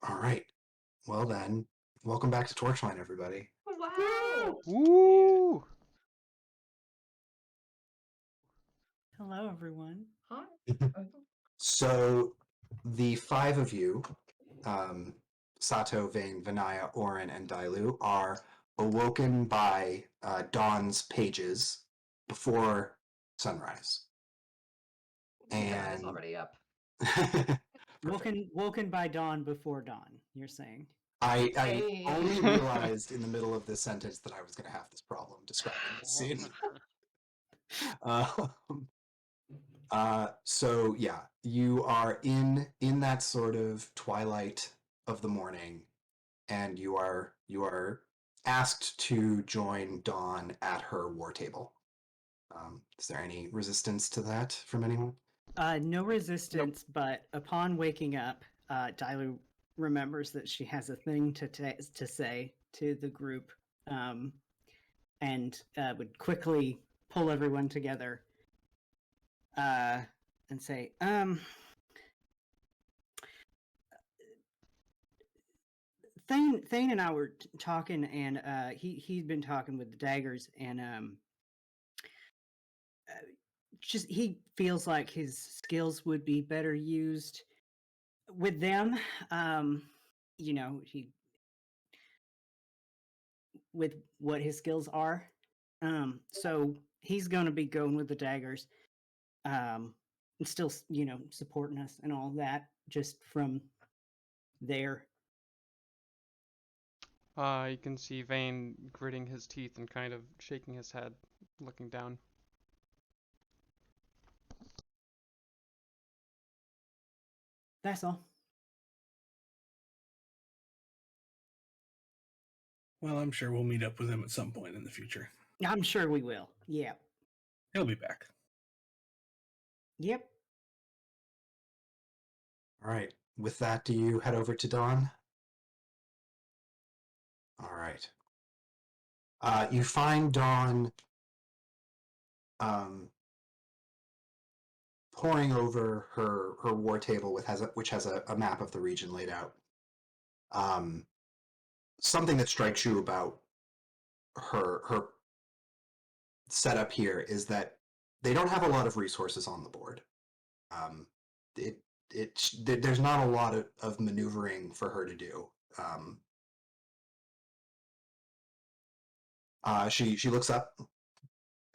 All right. Well then, welcome back to Torchline, everybody. Wow! Woo! Hello, everyone. Hi. So, the five of you, um, Sato, Vane, Vinaya, Orin, and Dailu, are awoken by Dawn's pages before sunrise. God is And already up. perfect. Woken by dawn before dawn, you're saying. I Hey. only realized in the middle of this sentence that I was going to have this problem describing this scene. Um, so yeah, you are in that sort of twilight of the morning, and you are asked to join Dawn at her war table. Is there any resistance to that from anyone? No resistance, but upon waking up, Dailu remembers that she has a thing to say to the group, and would quickly pull everyone together and say, Thane and I were talking, and he'd been talking with the daggers, and just he feels like his skills would be better used with them. He with what his skills are. So he's going to be going with the daggers, and still, supporting us and all that just from there. You can see Vane gritting his teeth and kind of shaking his head, looking down. That's all. Well, I'm sure we'll meet up with him at some point in the future. I'm sure we will. Yeah. He'll be back. Yep. All right. With that, do you head over to Dawn? All right. You find Dawn poring over her war table which has a map of the region laid out. Something that strikes you about her setup here is that they don't have a lot of resources on the board. Um, it there's not a lot of maneuvering for her to do. She looks up,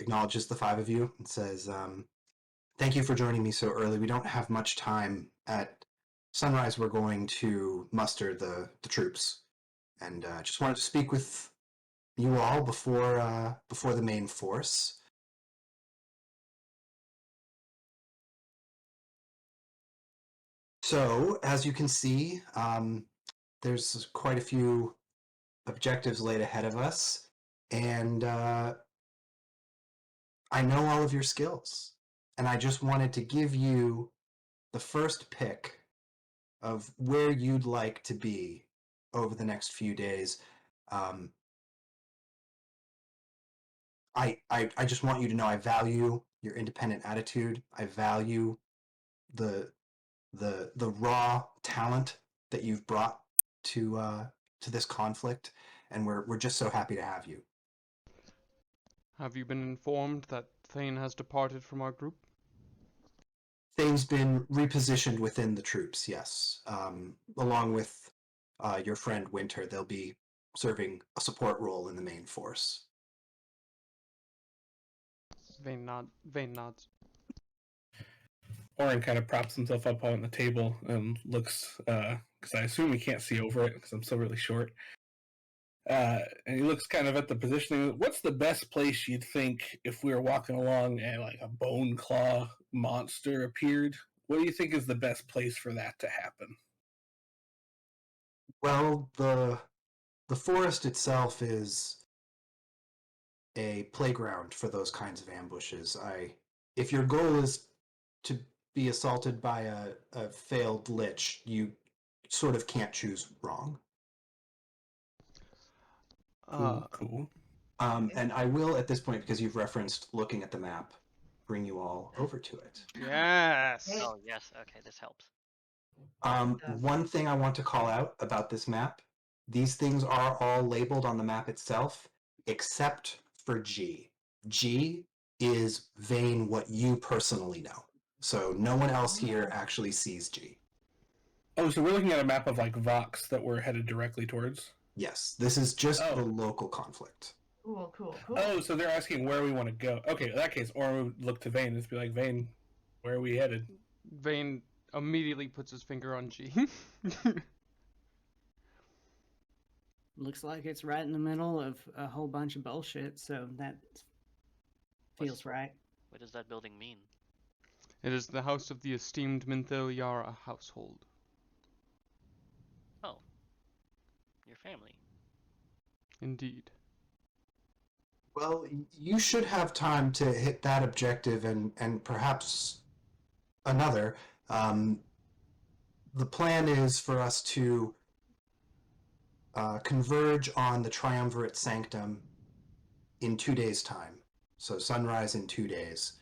acknowledges the five of you, and says, "Thank you for joining me so early. We don't have much time. At sunrise, we're going to muster the troops, and just wanted to speak with you all before the main force." So, as you can see, there's quite a few objectives laid ahead of us, and I know all of your skills, and I just wanted to give you the first pick of where you'd like to be over the next few days. Um, I just want you to know I value your independent attitude. I value the the raw talent that you've brought to this conflict, and we're just so happy to have you. Have you been informed that Thane has departed from our group? Things been repositioned within the troops, yes. Along with your friend Winter, they'll be serving a support role in the main force. Vane nods. Orin kind of props himself up on the table and looks, because I assume he can't see over it because I'm still really short. And he looks kind of at the positioning. What's the best place you'd think if we were walking along and like a bone claw monster appeared? What do you think is the best place for that to happen? Well, the forest itself is a playground for those kinds of ambushes. If your goal is to be assaulted by a failed lich, you sort of can't choose wrong. Cool. And I will, at this point, because you've referenced looking at the map, bring you all over to it. Yes! Hey. Oh, yes. Okay, this helps. One thing I want to call out about this map, these things are all labeled on the map itself, except for G. G is Vane what you personally know. So no one else here actually sees G. Oh, so we're looking at a map of like Vox that we're headed directly towards? Yes, this is just the local conflict. Cool. Oh, so they're asking where we want to go. Okay, in that case, or we would look to Vane and just be like, Vane, where are we headed? Vane immediately puts his finger on G. Looks like it's right in the middle of a whole bunch of bullshit, so that feels right. What does that building mean? It is the house of the esteemed Minthil Yara household. Oh. Your family. Indeed. Well, you should have time to hit that objective and perhaps another. The plan is for us to converge on the Triumvirate Sanctum in 2 days' time. So sunrise in 2 days.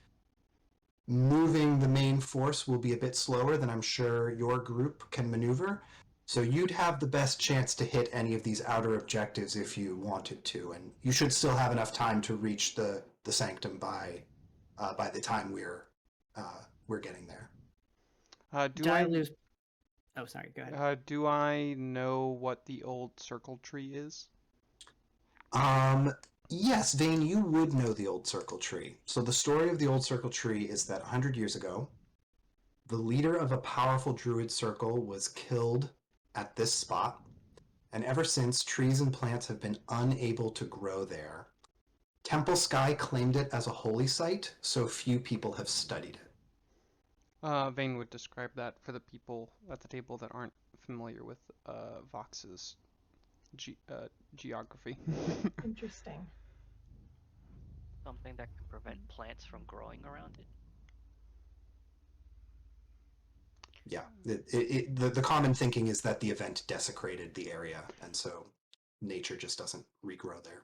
Moving the main force will be a bit slower than I'm sure your group can maneuver. So you'd have the best chance to hit any of these outer objectives if you wanted to, and you should still have enough time to reach the Sanctum by the time we're getting there. Oh, sorry. Go ahead. Do I know what the old circle tree is? Yes, Vane, you would know the old circle tree. So the story of the old circle tree is that 100 years ago, the leader of a powerful druid circle was killed at this spot, and ever since, trees and plants have been unable to grow there. Temple Sky claimed it as a holy site, so few people have studied it. Vane would describe that for the people at the table that aren't familiar with Vox's geography. Interesting. Something that can prevent plants from growing around it? Yeah, the common thinking is that the event desecrated the area, and so nature just doesn't regrow there.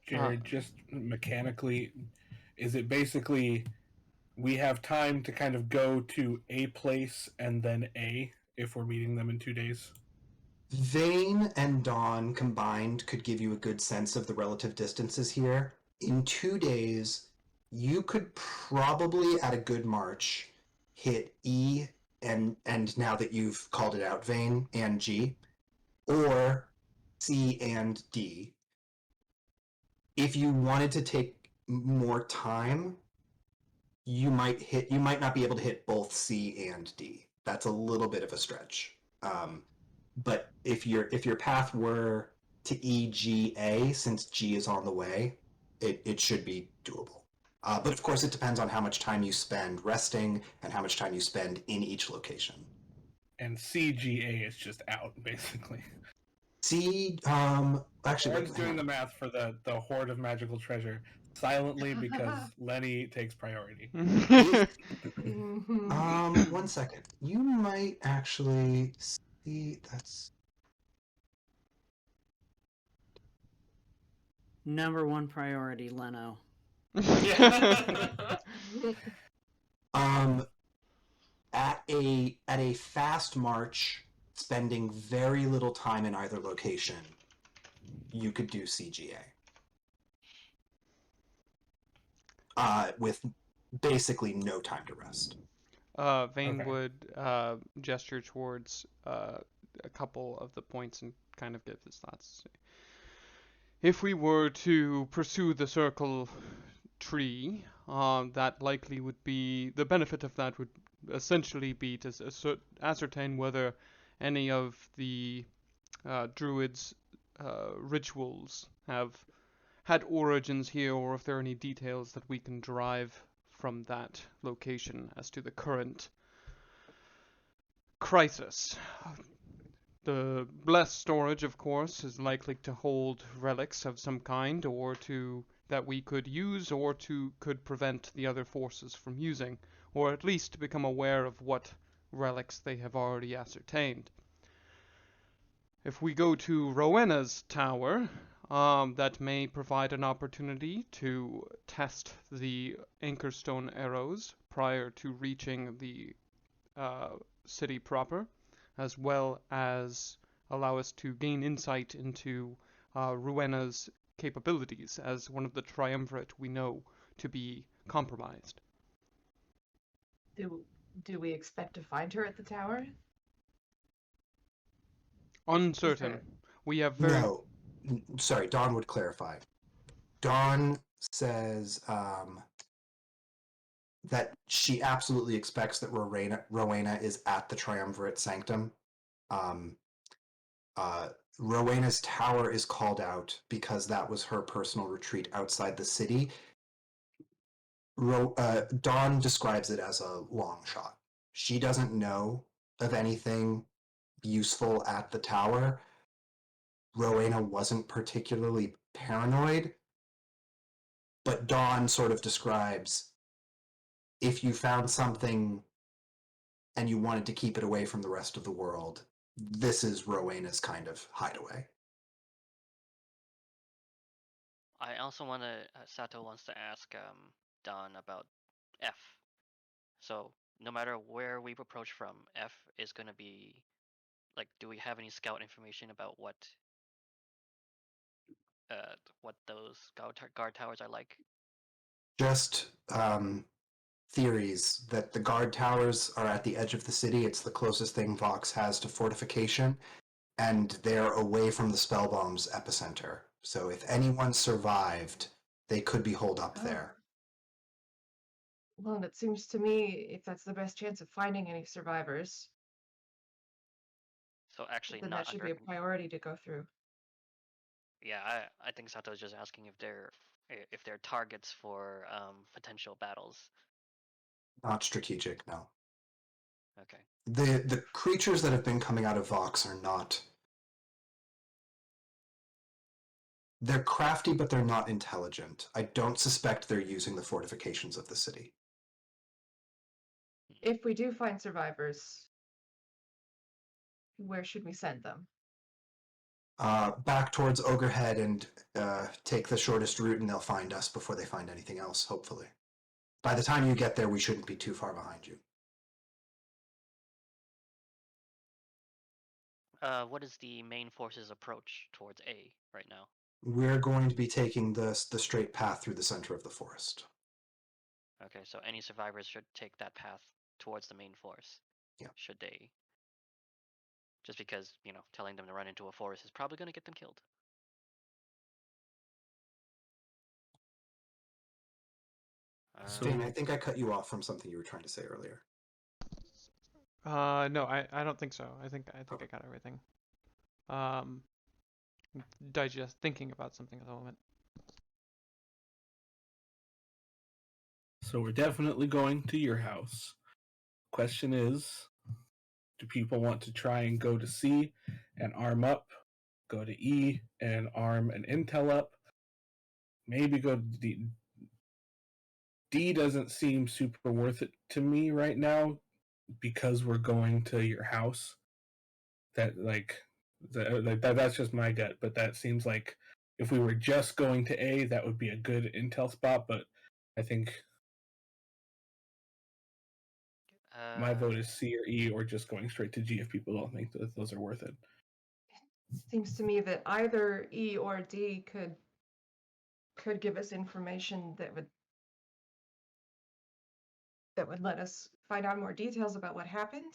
Jared, just mechanically, is it basically we have time to kind of go to a place and then A if we're meeting them in 2 days? Vane and Dawn combined could give you a good sense of the relative distances here. In 2 days, you could probably, at a good march, hit E and now that you've called it out, Vane, and G, or C and D. If you wanted to take more time, you might not be able to hit both C and D. That's a little bit of a stretch. But if your path were to E, G, A, since G is on the way, it should be doable. But of course, it depends on how much time you spend resting and how much time you spend in each location. And CGA is just out, basically. C, actually, Warren's doing the math for the Hoard of Magical Treasure silently because Lenny takes priority. 1 second. You might actually see that's Number one priority, Leno. At a fast march, spending very little time in either location, you could do CGA. With basically no time to rest. Vane would gesture towards a couple of the points and kind of give his thoughts. If we were to pursue the circle tree, that likely would be the benefit of that would essentially be to ascertain whether any of the druids' rituals have had origins here, or if there are any details that we can derive from that location as to the current crisis. The blessed storage, of course, is likely to hold relics of some kind, or that we could use, or could prevent the other forces from using, or at least become aware of what relics they have already ascertained. If we go to Rowena's tower, that may provide an opportunity to test the Anchorstone arrows prior to reaching the city proper, as well as allow us to gain insight into Rowena's capabilities as one of the triumvirate we know to be compromised. Do we expect to find her at the tower? Uncertain. We have very No, sorry, Dawn would clarify. Dawn says that she absolutely expects that Rowena is at the Triumvirate Sanctum. Um, Rowena's tower is called out because that was her personal retreat outside the city. Dawn describes it as a long shot. She doesn't know of anything useful at the tower. Rowena wasn't particularly paranoid, but Dawn sort of describes if you found something and you wanted to keep it away from the rest of the world, this is Rowena's kind of hideaway. I also want to. Sato wants to ask Don about F. So no matter where we approach from, F is going to be like. Do we have any scout information about what those guard towers are like? Just theories that the guard towers are at the edge of the city. It's the closest thing Vox has to fortification, and they're away from the Spellbomb's epicenter. So if anyone survived, they could be holed up there. Well, and it seems to me if that's the best chance of finding any survivors, So actually, then not that should under. be a priority to go through. Yeah, I think Sato's just asking if they're targets for potential battles. Not strategic, no. Okay. The creatures that have been coming out of Vox are not. They're crafty, but they're not intelligent. I don't suspect they're using the fortifications of the city. If we do find survivors, where should we send them? Back towards Ogrehead and take the shortest route, and they'll find us before they find anything else, hopefully. By the time you get there, we shouldn't be too far behind you. What is the main force's approach towards A right now? We're going to be taking the straight path through the center of the forest. Okay, so any survivors should take that path towards the main force. Yeah. Should they? Just because, telling them to run into a forest is probably going to get them killed. Stain, I think I cut you off from something you were trying to say earlier. No, I don't think so. I think I got everything. Thinking about something at the moment. So we're definitely going to your house. Question is, do people want to try and go to C and arm up, go to E and arm an intel up, maybe go to D? D doesn't seem super worth it to me right now because we're going to your house. That's just my gut, but that seems like if we were just going to A, that would be a good intel spot, but I think my vote is C or E, or just going straight to G if people don't think that those are worth it. Seems to me that either E or D could give us information that would let us find out more details about what happened.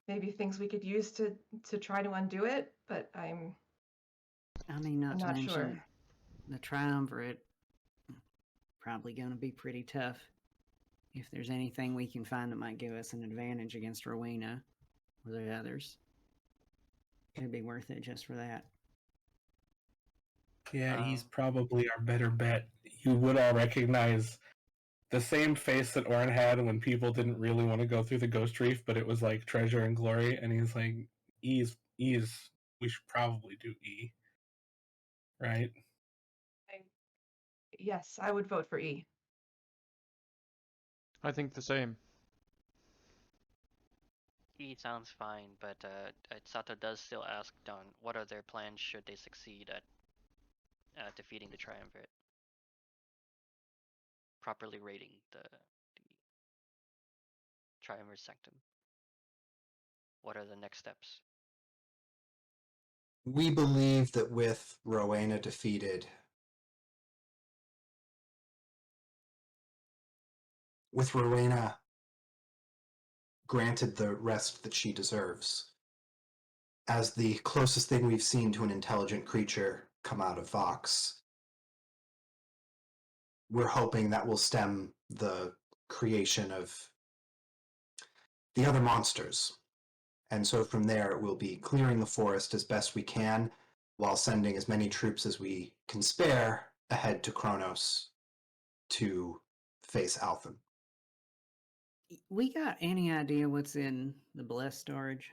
Maybe things we could use to try to undo it, but I'm not to mention sure. The triumvirate probably going to be pretty tough. If there's anything we can find that might give us an advantage against Rowena or the others, it'd be worth it just for that. Yeah, he's probably our better bet. You would all recognize the same face that Orin had when people didn't really want to go through the Ghost Reef, but it was like treasure and glory, and he's like, E is we should probably do E. Right? Yes, I would vote for E. I think the same. E sounds fine, but Sato does still ask Don, what are their plans should they succeed at defeating the Triumvirate? Properly rating the Triumvirate Sanctum? What are the next steps? We believe that with Rowena defeated, with Rowena granted the rest that she deserves, as the closest thing we've seen to an intelligent creature come out of Vox, we're hoping that will stem the creation of the other monsters. And so from there, we'll be clearing the forest as best we can while sending as many troops as we can spare ahead to Kronos to face Alphen. We got any idea what's in the blessed storage?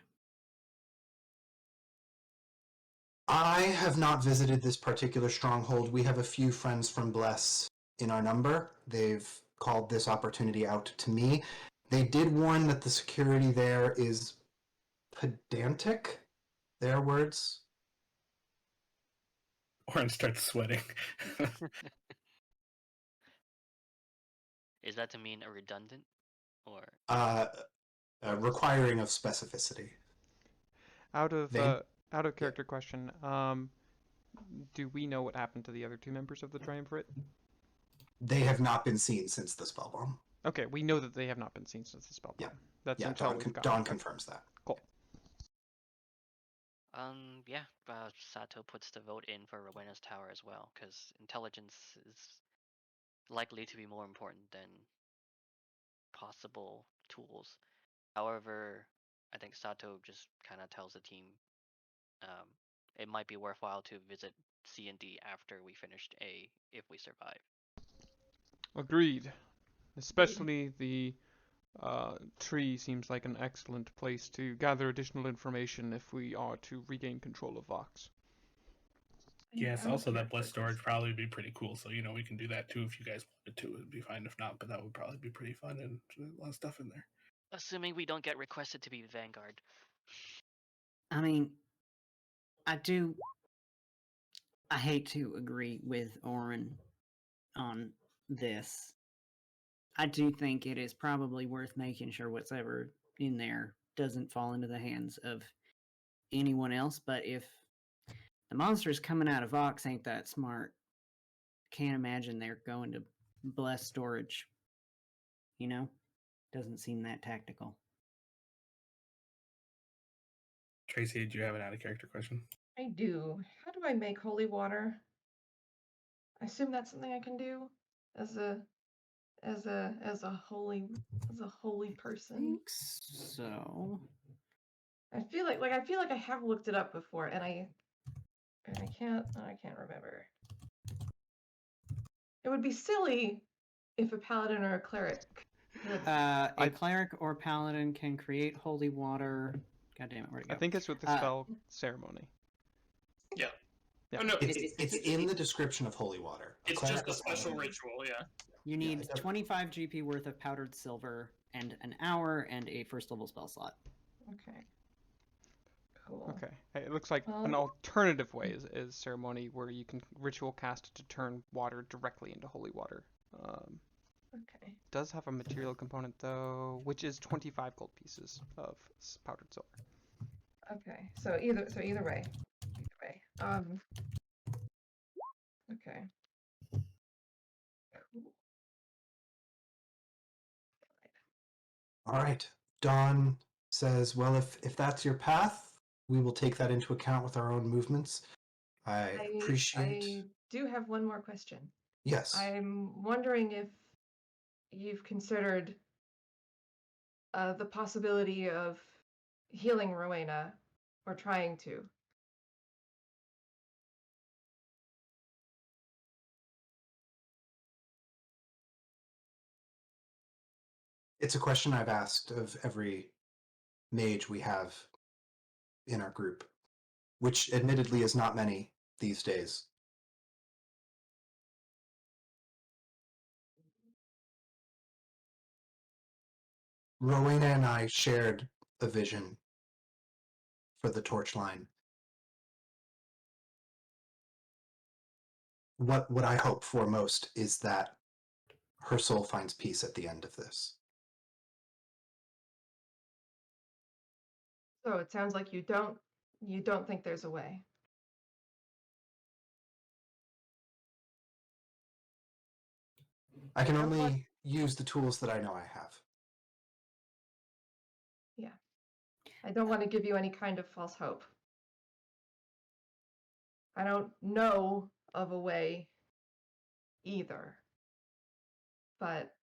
I have not visited this particular stronghold. We have a few friends from Bless in our number. They've called this opportunity out to me. They did warn that the security there is pedantic. Their words. Orin starts sweating. Is that to mean a redundant, or Requiring of specificity. Out of Vane? character question, do we know what happened to the other 2 members of the Triumvirate? They have not been seen since the spell bomb. Okay, we know that they have not been seen since the spell bomb. Yeah. That's Yeah, until we've got Dawn confirms that. Cool. yeah, Sato puts the vote in for Rowena's tower as well, because intelligence is likely to be more important than possible tools. However, I think Sato just kind of tells the team it might be worthwhile to visit C and D after we finished A if we survive. Agreed. Especially the tree seems like an excellent place to gather additional information if we are to regain control of Vox. Yes, I don't also care that blessed for storage this. probably would be pretty cool. So, we can do that too if you guys wanted to. It'd be fine if not, but that would probably be pretty fun and a lot of stuff in there. Assuming we don't get requested to be Vanguard. I mean, I hate to agree with Orin on this. I do think it is probably worth making sure whatever in there doesn't fall into the hands of anyone else. But if the monsters coming out of Vox ain't that smart, can't imagine they're going to bless storage. Doesn't seem that tactical. Tracy, did you have an out of character question? I do. How do I make holy water? I assume that's something I can do as a holy person. Think so. I feel like I have looked it up before, and I can't remember. It would be silly if a paladin or a cleric could. A cleric or paladin can create holy water. God damn it, where'd it go? I think it's with the spell ceremony. Yeah. Yeah. Oh, no, It's in the description of holy water. it's just a special ritual, yeah. You need it's a- 25 GP worth of powdered silver and an hour and a first level spell slot. Okay. Cool. Okay. Hey, it looks like an alternative way is ceremony where you can ritual cast to turn water directly into holy water. Okay. Does have a material component though, which is 25 gold pieces of powdered silver. Okay. So either way. Okay. Cool. All right. Dawn says, well, if that's your path, we will take that into account with our own movements. I appreciate... I do have one more question. Yes. I'm wondering if you've considered the possibility of healing Rowena, or trying to. It's a question I've asked of every mage we have in our group, which admittedly is not many these days. Rowena and I shared a vision for the Torchline. What I hope for most is that her soul finds peace at the end of this. So it sounds like you don't think there's a way. I can You know what? only use the tools that I know I have. Yeah. I don't want to give you any kind of false hope. I don't know of a way either. But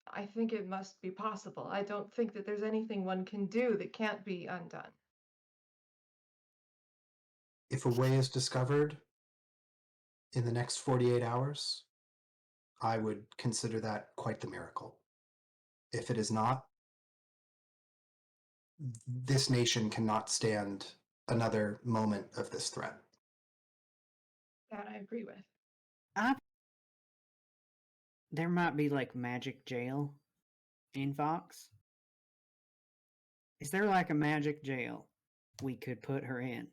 I think it must be possible. I don't think that there's anything one can do that can't be undone. If a way is discovered in the next 48 hours, I would consider that quite the miracle. If it is not, this nation cannot stand another moment of this threat. That I agree with. There might be like magic jail in Vox. Is there like a magic jail we could put her in?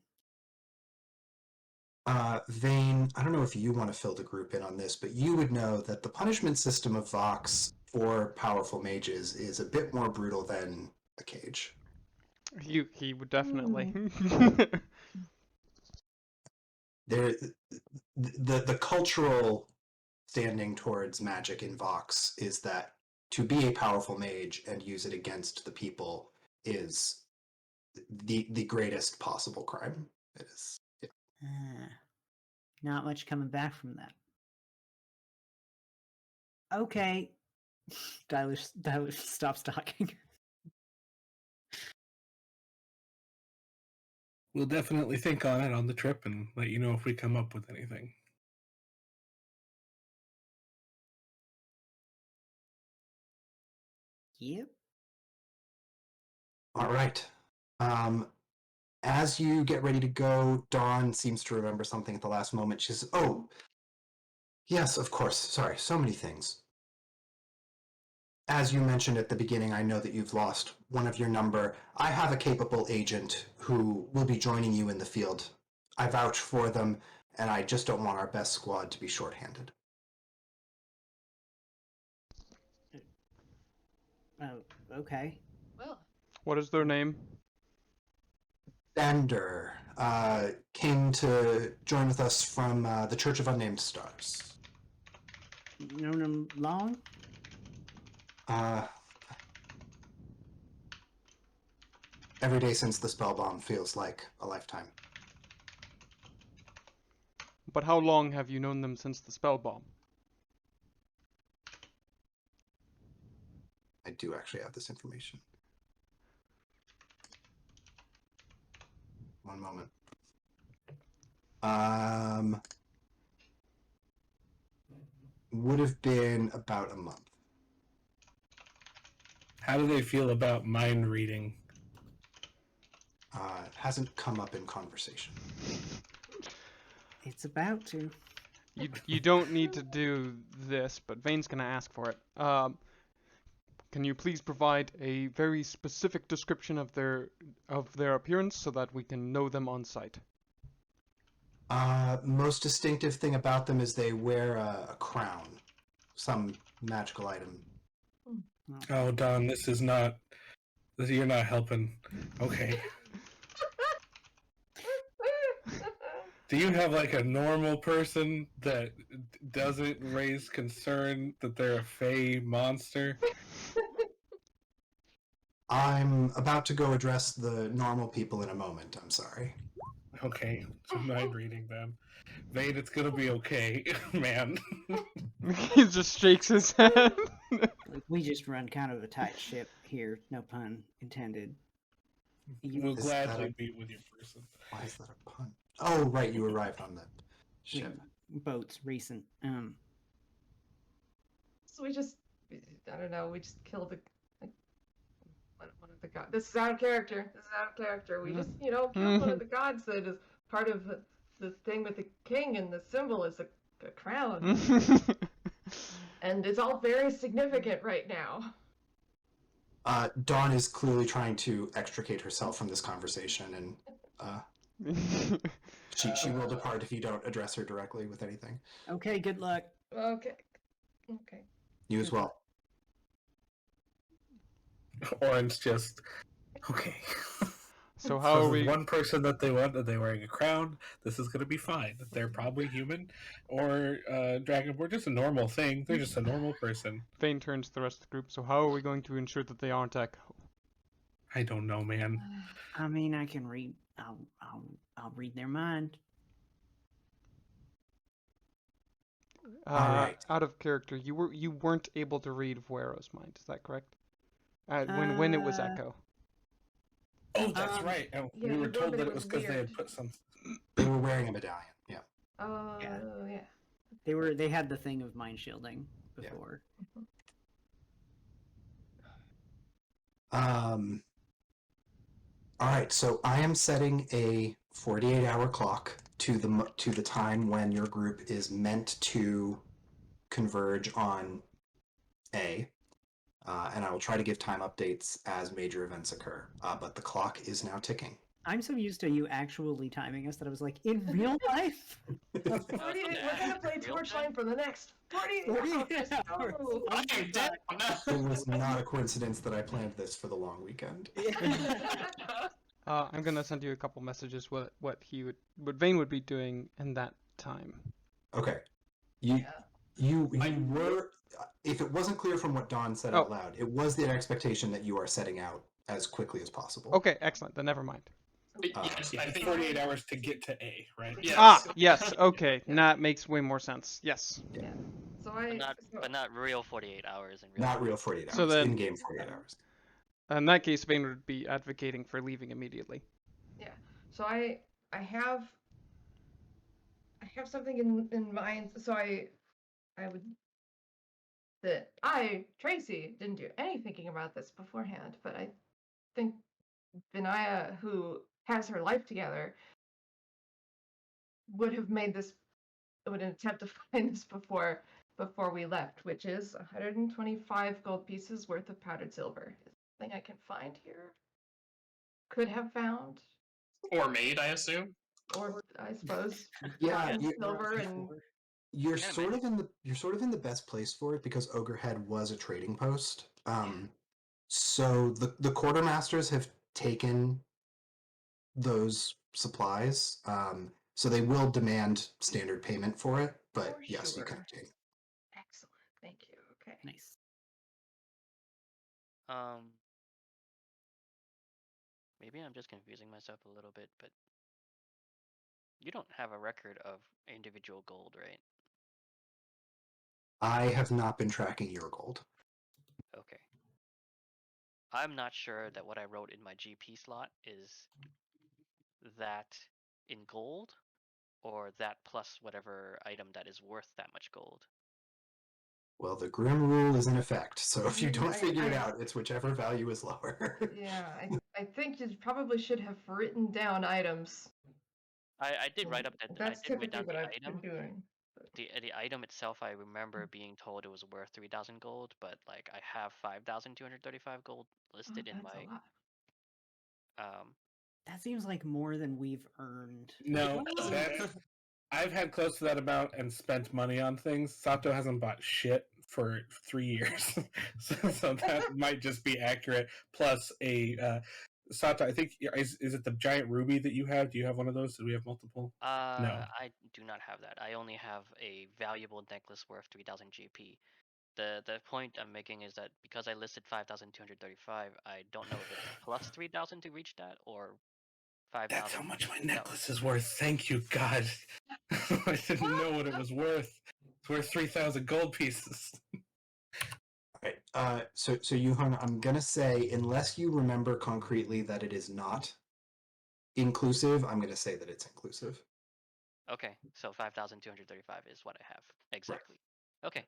Vane, I don't know if you want to fill the group in on this, but you would know that the punishment system of Vox for powerful mages is a bit more brutal than a cage. He would definitely. There, the cultural standing towards magic in Vox is that to be a powerful mage and use it against the people is the greatest possible crime. It is. Yeah. Not much coming back from that. Okay. Dylish stops talking. We'll definitely think on it on the trip and let you know if we come up with anything. Yep. All right. As you get ready to go, Dawn seems to remember something at the last moment. She says, "Oh, yes, of course. Sorry, so many things. As you mentioned at the beginning, I know that you've lost one of your number. I have a capable agent who will be joining you in the field. I vouch for them, and I just don't want our best squad to be shorthanded." Oh, okay. Well, What is their name? Sander came to join with us from the Church of Unnamed Stars. Known him long? Every day since the spell bomb feels like a lifetime. But how long have you known them since the spell bomb? I do actually have this information. One moment. Would have been about a month. How do they feel about mind reading? It hasn't come up in conversation. It's about to. You don't need to do this, but Vane's gonna ask for it. Can you please provide a very specific description of their appearance so that we can know them on sight? Most distinctive thing about them is they wear a crown, some magical item. Oh, Don, this is not. You're not helping. Okay. Do you have like a normal person that doesn't raise concern that they're a fey monster? I'm about to go address the normal people in a moment. I'm sorry. Okay, so mind reading then. Vade, it's gonna be okay, man. He just shakes his head. Like, we just run kind of a tight ship here, no pun intended. We'll Is gladly that meet with your person. Why is that a pun? Oh, right, you arrived on the ship. Boats recent. So we just, I don't know, we just killed one of the gods. This is out of character. This is out of character. We just, killed one of the gods that is part of the thing with the king, and the symbol is a crown. And it's all very significant right now. Dawn is clearly trying to extricate herself from this conversation, and she will depart if you don't address her directly with anything. Okay, good luck. Okay. You as well. Orange just Okay. So how are there's we? one person that they want, that they're wearing a crown. This is gonna be fine. They're probably human, or dragonborn. Just a normal thing. They're just a normal person. Vane turns to the rest of the group. So how are we going to ensure that they aren't Echo? I don't know, man. I mean, I can read. I'll read their mind. Alright. Out of character, you weren't able to read Vuero's mind. Is that correct? When it was Echo. Oh, that's right. yeah, We you were wrote told that that it it was was because they had weird. put some. They were wearing a medallion. Yeah. Oh, yeah. They had the thing of mind shielding before. All right, so I am setting a 48-hour clock to the time when your group is meant to converge on A, and I will try to give time updates as major events occur. But the clock is now ticking. I'm so used to you actually timing us that I was like, in real life? 48, we're gonna play Real Torchline for the next 48 48 hours. hours. Go. I am down. It was not a coincidence that I planned this for the long weekend. I'm gonna send you a couple messages what Vane would be doing in that time. Okay, you were. If it wasn't clear from what Dawn said out loud, it was the expectation that you are setting out as quickly as possible. Okay, excellent. Then never mind. Yes, Yeah, I it's think 48 hours to get to A, right? Yes. Yes. Okay, that makes way more sense. Yes. Yeah. So But not real 48 hours in real Not life. real 48 hours. So then- in-game 48 hours. In that case, Vane would be advocating for leaving immediately. yeah. So I have something in mind. So I would Tracy didn't do any thinking about this beforehand, but I think Vinaya, who has her life together, would attempt to find this before we left, which is 125 gold pieces worth of powdered silver. Is something I can find here. Could have found, or made, I assume. or I suppose Yeah, find silver and you're Kinda sort of in the best place for it because Ogrehead was a trading post. So the quartermasters have taken those supplies. So they will demand standard payment for it, but For yes, you can sure. obtain it. Excellent. Thank you. Okay. Nice. Maybe I'm just confusing myself a little bit, but you don't have a record of individual gold, right? I have not been tracking your gold. Okay. I'm not sure that what I wrote in my GP slot is that in gold or that plus whatever item that is worth that much gold. Well, the Grim rule is in effect, so if you don't I- figure it out, it's whichever value is lower. Yeah, I think you probably should have written down items. I did write up that That's I did write typically down what the I've item. been doing. The item itself, I remember being told it was worth 3,000 gold, but like I have 5,235 gold listed in That's my a lot. That seems like more than we've earned. No, I've had close to that amount and spent money on things. Sato hasn't bought shit for 3 years, so that might just be accurate. Plus Sato, I think is it the giant ruby that you have? Do you have one of those? Do we have multiple? No. I do not have that. I only have a valuable necklace worth 3,000 GP. The point I'm making is that because I listed 5,235, I don't know if it's plus 3,000 to reach that or 5,000. That's how much my necklace is worth. Thank you, God. I didn't know what it was worth. It's worth 3,000 gold pieces. Right. So Yuhun, I'm gonna say, unless you remember concretely that it is not inclusive, I'm gonna say that it's inclusive. Okay, so 5,235 is what I have exactly. Okay.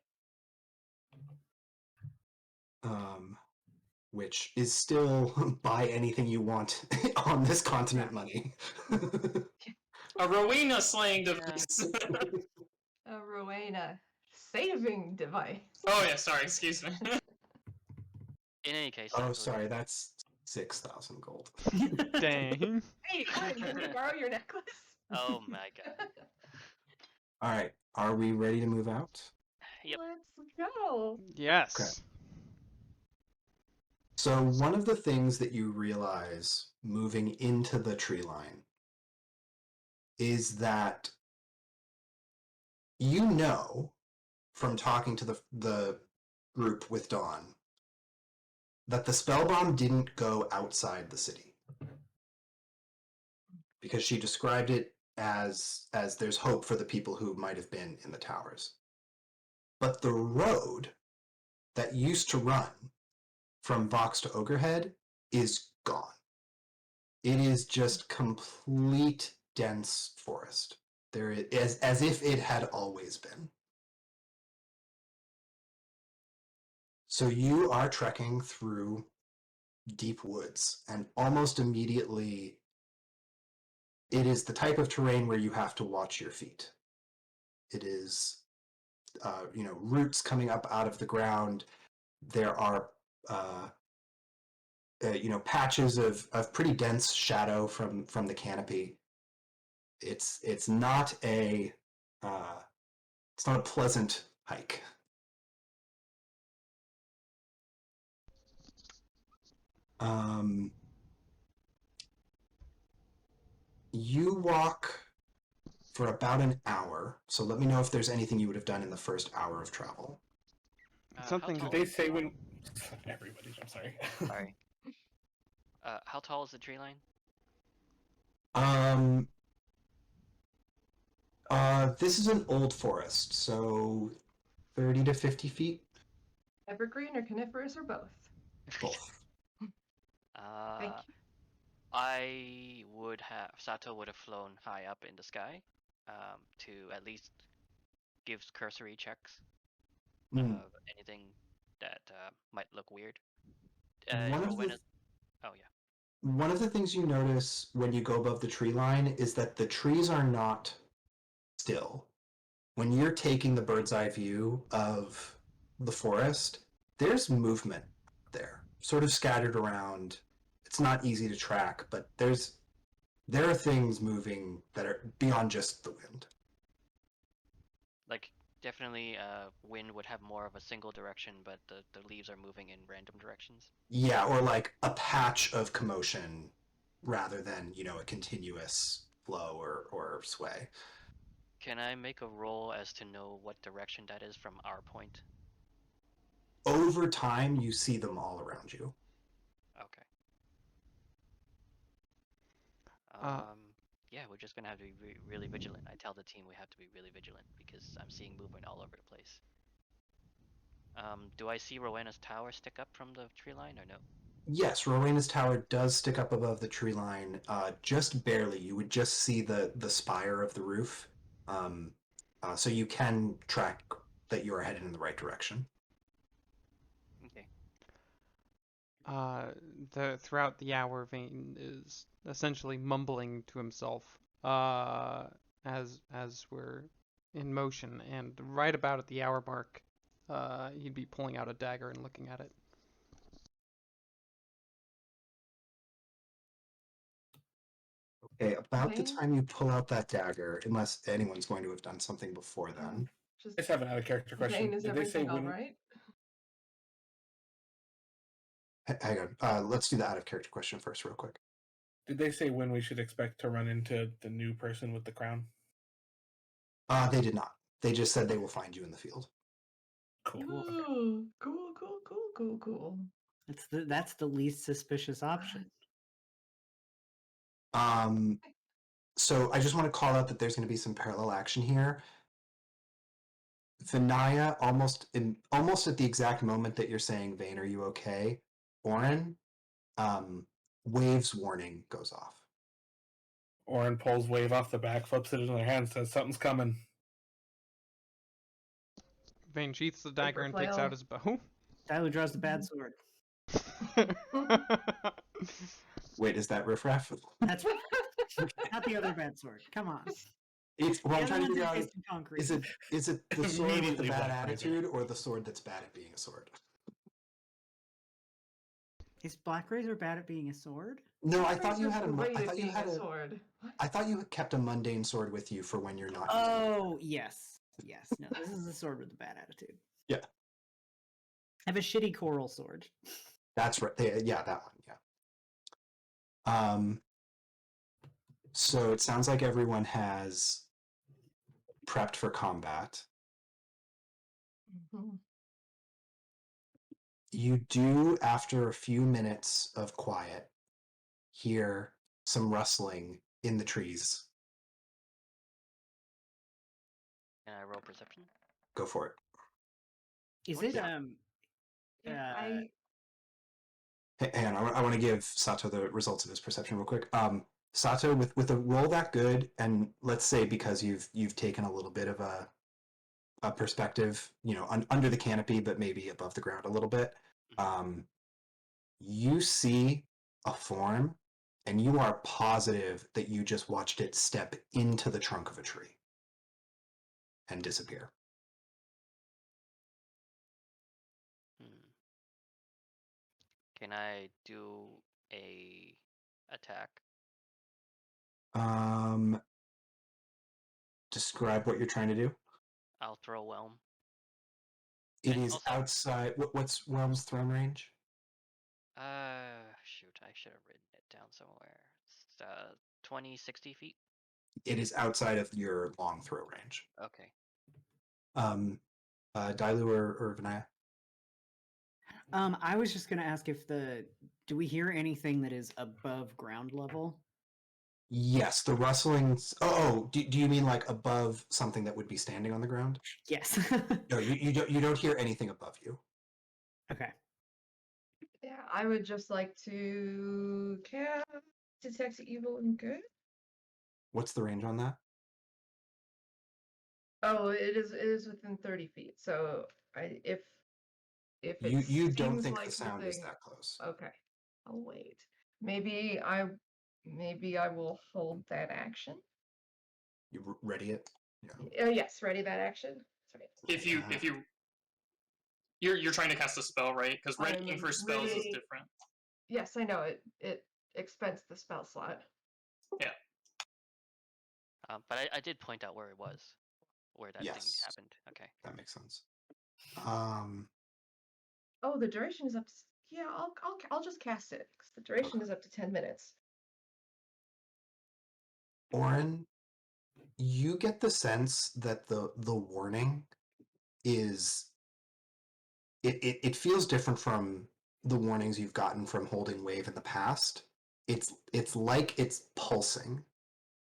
Which is still buy anything you want on this continent money. A Rowena slaying device. A Rowena saving device. Oh yeah, sorry, excuse me. In any case. Oh, sorry, that's 6,000 gold. Dang. Hey, fine, can we borrow your necklace? Oh my god. All right, are we ready to move out? Yep. Let's go. Yes. So one of the things that you realize moving into the tree line is that you know from talking to the group with Dawn that the spell bomb didn't go outside the city, because she described it as there's hope for the people who might have been in the towers. But the road that used to run from Vox to Ogrehead is gone. It is just complete dense forest. There is, as if it had always been. So you are trekking through deep woods, and almost immediately it is the type of terrain where you have to watch your feet. It is, roots coming up out of the ground. There are, patches of pretty dense shadow from the canopy. It's not a pleasant hike. You walk for about an hour, so let me know if there's anything you would have done in the first hour of travel. Something how Did tall they is say when? Everybody, I'm sorry. Sorry. How tall is the tree line? This is an old forest, so 30 to 50 feet. Evergreen or coniferous or both? Both. Thank you. Sato would have flown high up in the sky, to at least give cursory checks Mm. of anything that might look weird. Oh yeah. One of the things you notice when you go above the tree line is that the trees are not still. When you're taking the bird's eye view of the forest, there's movement there, sort of scattered around. It's not easy to track, but there are things moving that are beyond just the wind. Like definitely, wind would have more of a single direction, but the leaves are moving in random directions. Yeah, or like a patch of commotion rather than, a continuous flow or sway. Can I make a roll as to know what direction that is from our point? Over time, you see them all around you. Okay. Uh, Yeah, we're just gonna have to be really vigilant. I tell the team we have to be really vigilant because I'm seeing movement all over the place. Do I see Rowena's tower stick up from the tree line or no? Yes, Rowena's tower does stick up above the tree line, just barely. You would just see the spire of the roof, so you can track that you are headed in the right direction. Okay. Throughout the hour, Vane is essentially mumbling to himself, as we're in motion, and right about at the hour mark, he'd be pulling out a dagger and looking at it. Okay, about the Vane? time you pull out that dagger, unless anyone's going to have done something before then. I just have an out of character question. Vane, is Did they say everything all when? right? Hang on, let's do the out of character question first, real quick. Did they say when we should expect to run into the new person with the crown? They did not. They just said they will find you in the field. Cool. Ooh, cool. That's the least suspicious option. So I just want to call out that there's going to be some parallel action here. Vinaya, almost at the exact moment that you're saying, Vane, are you okay? Oren, waves warning goes off. Oren pulls wave off the back, flips it in their hand, says something's coming. Vane sheaths the dagger and takes flail. out his bow. Tyler draws the bad sword. Wait, is that riffraff? That's not the other bad sword. Come on. It's well, The I'm other trying to one's figure out. encased in concrete. Is it the sword with the Immediately bad Black Razor. attitude, or the sword that's bad at being a sword? Is Black Razor bad at being a sword? No, I thought you had Great I at thought you being had a a. sword. I thought you kept a mundane sword with you for when you're not. using it. Oh, yes. Yes. No, this is a sword with a bad attitude. Yeah. I have a shitty coral sword. That's right. Yeah, that one. Yeah. So it sounds like everyone has prepped for combat. Mhm. You do, after a few minutes of quiet, hear some rustling in the trees. Can I roll perception? Go for it. Is Oh, it yeah. Yeah, Hang on, I want to give Sato the results of his perception real quick. Sato, with a roll that good, and let's say because you've taken a little bit of a perspective, under the canopy, but maybe above the ground a little bit, you see a form, and you are positive that you just watched it step into the trunk of a tree and disappear. Hmm. Can I do a attack? Describe what you're trying to do. I'll throw Whelm. It And is also- outside. What's Realm's throne range? Shoot, I should have written it down somewhere. It's 20, 60 feet. It is outside of your long throw range. Okay. Dailu or Vinaya? I was just gonna ask if do we hear anything that is above ground level? Yes, the rustlings. Oh, do you mean like above something that would be standing on the ground? Yes. No, you don't hear anything above you. Okay. yeah, I would just like to cast Detect Evil and Good. What's the range on that? Oh, it is within 30 feet. So if it You don't seems think like the sound is thing, that close. okay, I'll wait. Maybe I will hold that action. You ready it? Yeah. Yes, ready that action. Sorry. If you're trying to cast a spell, right? Because readying I'm for spells is ready. different. Yes, I know it expends the spell slot. But I did point out where it was, where that thing Yes. happened. Okay. That makes sense. Oh, the duration is up to. Yeah, I'll just cast it because the duration is up to 10 minutes. Oren, you get the sense that the warning is it feels different from the warnings you've gotten from holding wave in the past. It's like it's pulsing.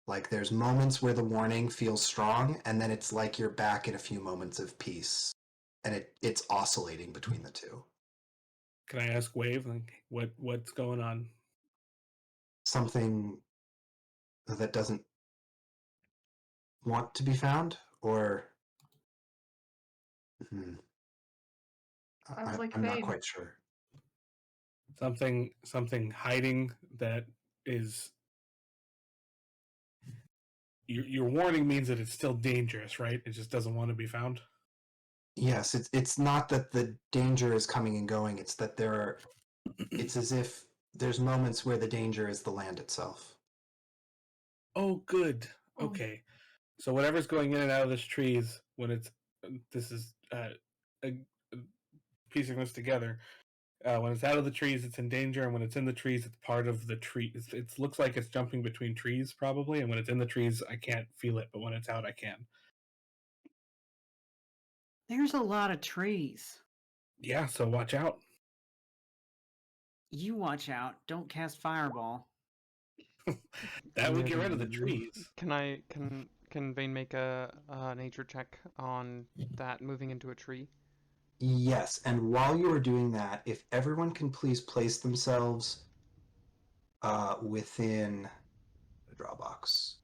Like there's moments where the warning feels strong, and then it's like you're back in a few moments of peace, and it's oscillating between the two. Can I ask Wave, like, what's going on? Something that doesn't want to be found, or Sounds like I'm not Fane. quite sure. Something hiding that is. Your warning means that it's still dangerous, right? It just doesn't want to be found. Yes, it's not that the danger is coming and going. It's that it's as if there's moments where the danger is the land itself. Oh, good. Oh. Okay, so whatever's going in and out of this trees when it's this is piecing this together. When it's out of the trees, it's in danger, and when it's in the trees, it's part of the tree. It looks like it's jumping between trees, probably, and when it's in the trees, I can't feel it, but when it's out, I can. There's a lot of trees. Yeah, so watch out. You watch out. Don't cast fireball. That would get rid of the trees. Can Vane make a nature check on that moving into a tree? Yes, and while you are doing that, if everyone can please place themselves within the draw box.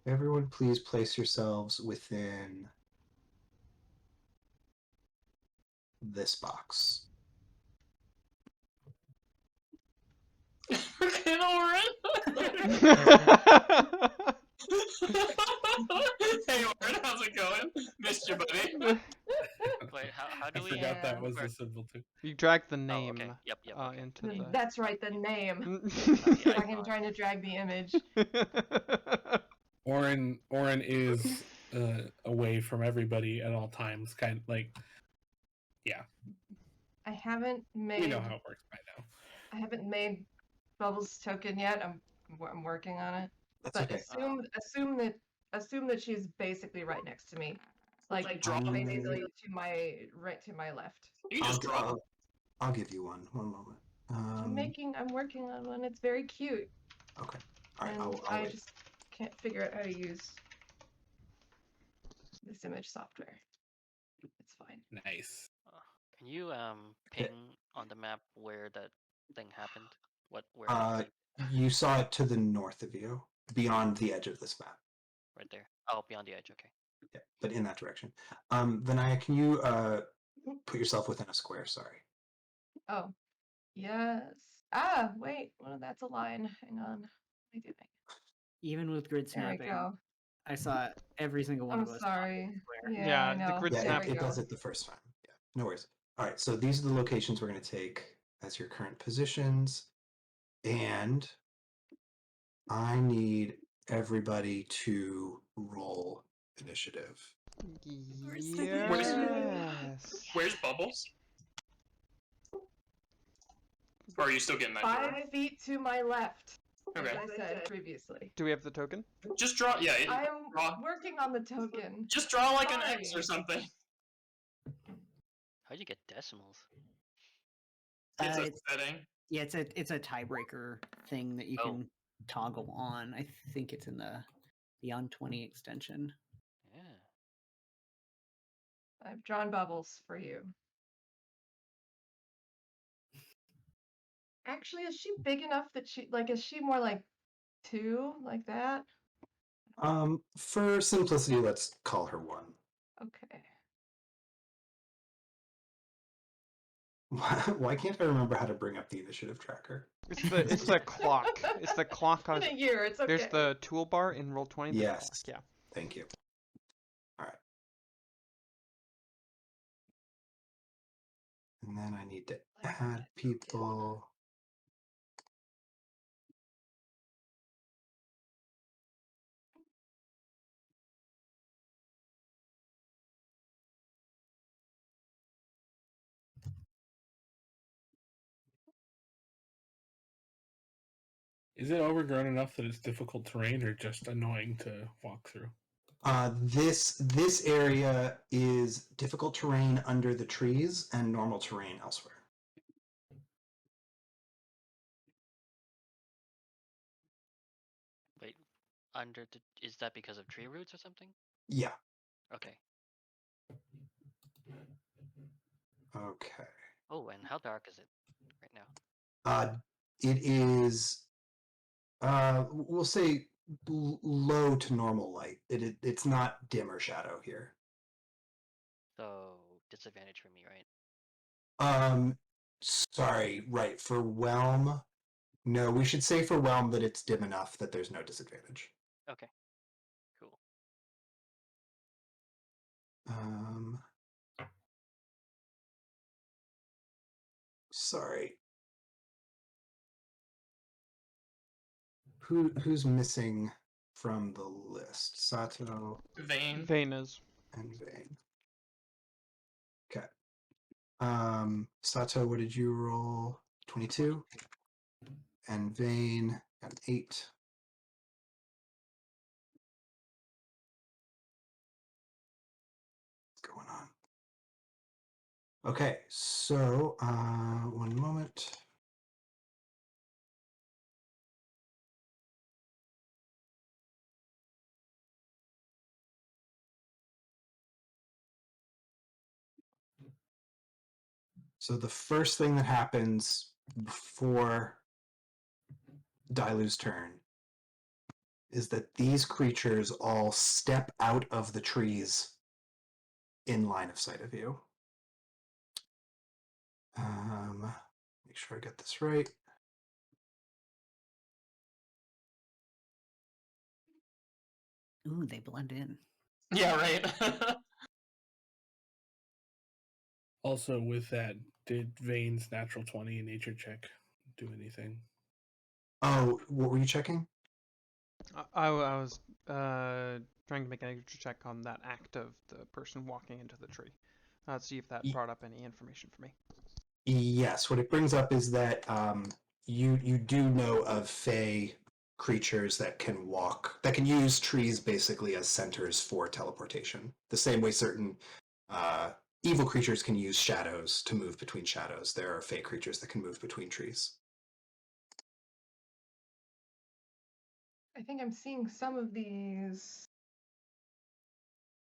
Everyone please place yourselves within this box. Freaking Oren! Hey Oren, how's it going? Missed you, buddy. Wait, how do I we? forgot that was Or- the symbol too. You drag the Oh, name okay. Yep. Okay. into the. That's right, the name. The Fucking icon. trying to drag the image. Oren is away from everybody at all times, kind of like, yeah. I haven't We made know how it works by now. I haven't made Bubbles token yet. I'm working on it. That's But okay. assume that she's basically right next to me, like drop it. basically to my left. You can just drop it. I'll give you one. One moment. I'm working on one. It's very cute, Okay. All right. and I'll I wait. just can't figure out how to use this image software. It's fine. Nice. Can you ping on the map where that thing happened? Where You saw it to the north of you, beyond the edge of this map. right there? Oh, beyond the edge. Okay. Yeah, but in that direction. Vinaya, can you put yourself within a square? Sorry. Oh, yes. Ah, wait. Well, that's a line. Hang on. What am I doing? Even with grid There we snapping, go. I saw every single one I'm of us. sorry. Square. Yeah, I Yeah, the know. grid There snap- we it go. does it the first time. Yeah, no worries. All right, so these are the locations we're going to take as your current positions, and I need everybody to roll initiative. Yes. Where's Bubbles? Or are you still getting that? 5 feet to my left, Okay. as I said previously. Do we have the token? Just draw. Yeah. I'm draw. working on the token. Just draw like an X Sorry. or something. How'd you get decimals? It's a It's- setting. Yeah, it's a tiebreaker thing that you Oh. can toggle on. I think it's in the Beyond 20 extension. Yeah. I've drawn Bubbles for you. Actually, is she big enough that is she more like 2, like that? For simplicity, let's call her 1. Okay. Why can't I remember how to bring up the initiative tracker? It's the clock. It's the clock on. In a year, it's okay. There's the toolbar in Roll20. There's Yes. the clock, Thank you. All right. And then I need to add people. Is it overgrown enough that it's difficult terrain, or just annoying to walk through? This area is difficult terrain under the trees and normal terrain elsewhere. Wait, under the is that because of tree roots or something? Yeah. Okay. Okay. Oh, and how dark is it right now? It is. We'll say low to normal light. It's not dim or shadow here. So disadvantage for me, right? Sorry. Right, for Whelm. No, we should say for Whelm that it's dim enough that there's no disadvantage. Okay. Cool. Sorry. Who's missing from the list? Sato Vein. Venas. and Vane. Okay. Sato, what did you roll? 22. And Vane got an 8. What's going on? Okay, so one moment. So the first thing that happens before Dailu's turn is that these creatures all step out of the trees in line of sight of you. Make sure I get this right. Ooh, they blend in. Yeah, right. Also, with that, did Vane's natural 20 nature check do anything? Oh, what were you checking? I was trying to make an nature check on that act of the person walking into the tree. See if that Ye- brought up any information for me. Yes, what it brings up is that you do know of fey creatures that can walk, that can use trees basically as centers for teleportation. The same way certain evil creatures can use shadows to move between shadows. There are fey creatures that can move between trees. I think I'm seeing some of these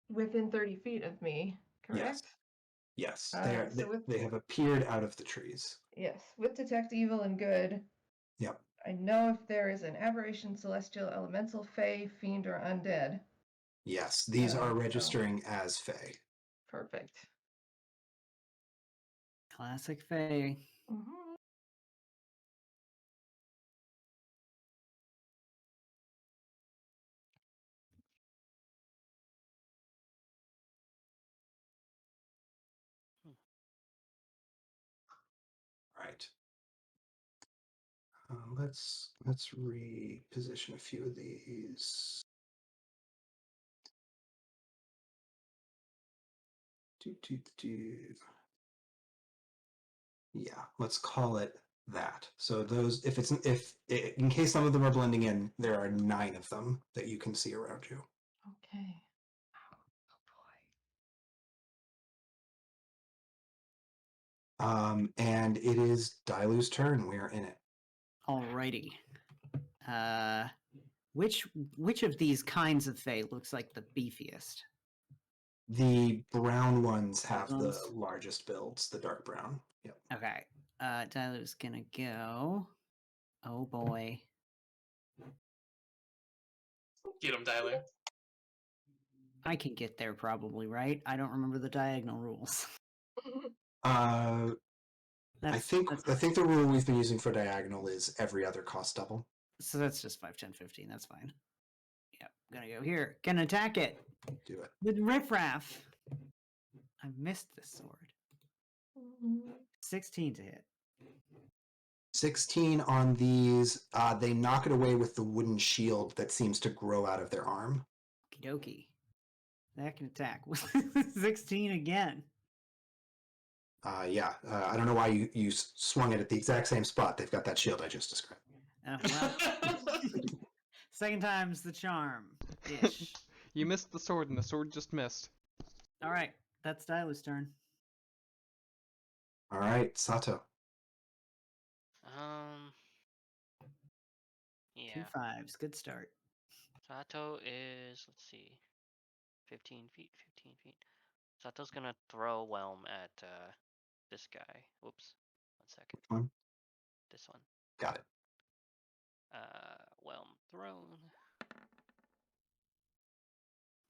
within 30 feet of me, correct? Yes, So with they have appeared out of the trees. yes, with detect evil and good, Yep. I know if there is an aberration, celestial, elemental, fey, fiend, or undead. Yes, these are So- registering as fey. Perfect. Classic Faye. Mm-hmm. Right. Let's reposition a few of these. Yeah, let's call it that. So those, in case some of them are blending in, there are 9 of them that you can see around you. Okay. And it is Dailu's turn. We are in it. Alrighty. Which of these kinds of Fae looks like the beefiest? The brown ones have the ones? largest builds, the dark brown. Yep. Okay. Tyler's gonna go. Oh boy. Get him, Tyler. I can get there probably, right? I don't remember the diagonal rules. I That's, think that's, the rule we've been using for diagonal is every other cost double. so that's just 5, 10, 15. That's fine. Yep. Gonna go here. Can attack it Do it. with riffraff. I missed this sword. Mhm. 16 to hit. 16 on these. They knock it away with the wooden shield that seems to grow out of their arm. Okie dokie. That can attack. 16 again. Yeah, I don't know why you swung it at the exact same spot. They've got that shield I just described. Well, second time's the charm. Ish. You missed the sword, and the sword just missed. All right, that's Styler's turn. All right, Sato. Yeah. 2 5s. Good start. Sato is, let's see, 15 feet, 15 feet. Sato's gonna throw Whelm at this guy. Whoops. 1 second. One. This one. Got it. Whelm thrown.